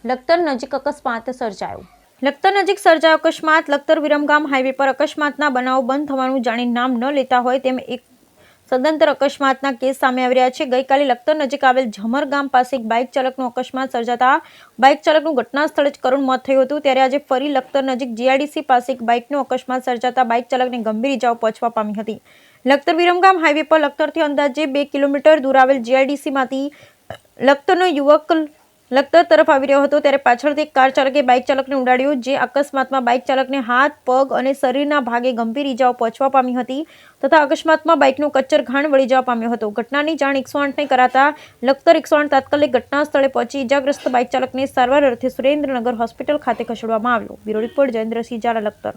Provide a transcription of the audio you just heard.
લખતર નજીક અકસ્માત સર્જાયો. લખતર નજીક સર્જાયો અકસ્માત. લખતર વિરમગામ હાઈવે પર અકસ્માતના બનાવો બંધ થવાનું જાણી નામ ન લેતા હોય તેમ એક સદંતર અકસ્માતના કેસ સામે આવી રહ્યા છે. ગઈકાલે લખતર નજીક આવેલ ઝમર ગામ પાસે એક બાઇક ચાલકનો અકસ્માત સર્જાતા બાઇક ચાલકનું ઘટના સ્થળે જ કરુણ મોત થયું હતું. ત્યારે આજે ફરી લખતર નજીક જીઆઈડીસી પાસે એક બાઇકનો અકસ્માત સર્જાતા બાઇક ચાલકને ગંભીર ઇજાઓ પહોંચવા પામી હતી. લખતર વિરમગામ હાઈવે પર લખતરથી અંદાજે 2 કિલોમીટર દૂર આવેલ જીઆઈડીસીમાંથી લખતરનો યુવક લખતર તરફ આવી રહ્યો હતો ત્યારે પાછળથી એક કાર ચાલકે બાઇક ચાલકને ઉડાડ્યો. જે અકસ્માતમાં બાઇક ચાલકને હાથ, પગ અને શરીરના ભાગે ગંભીર ઇજાઓ પહોંચવા પામી હતી તથા અકસ્માતમાં બાઇકનો કચ્ચર ઘાણ વળી જવા પામ્યો હતો. ઘટનાની જાણ 108ને કરાતા લખતર 108 તાત્કાલિક ઘટના સ્થળે પહોંચી ઇજાગ્રસ્ત બાઇક ચાલકને સારવાર અર્થે સુરેન્દ્રનગર હોસ્પિટલ ખાતે ખસેડવામાં આવ્યો. Bureau report Jayendrasinh Zala, Lakhtar.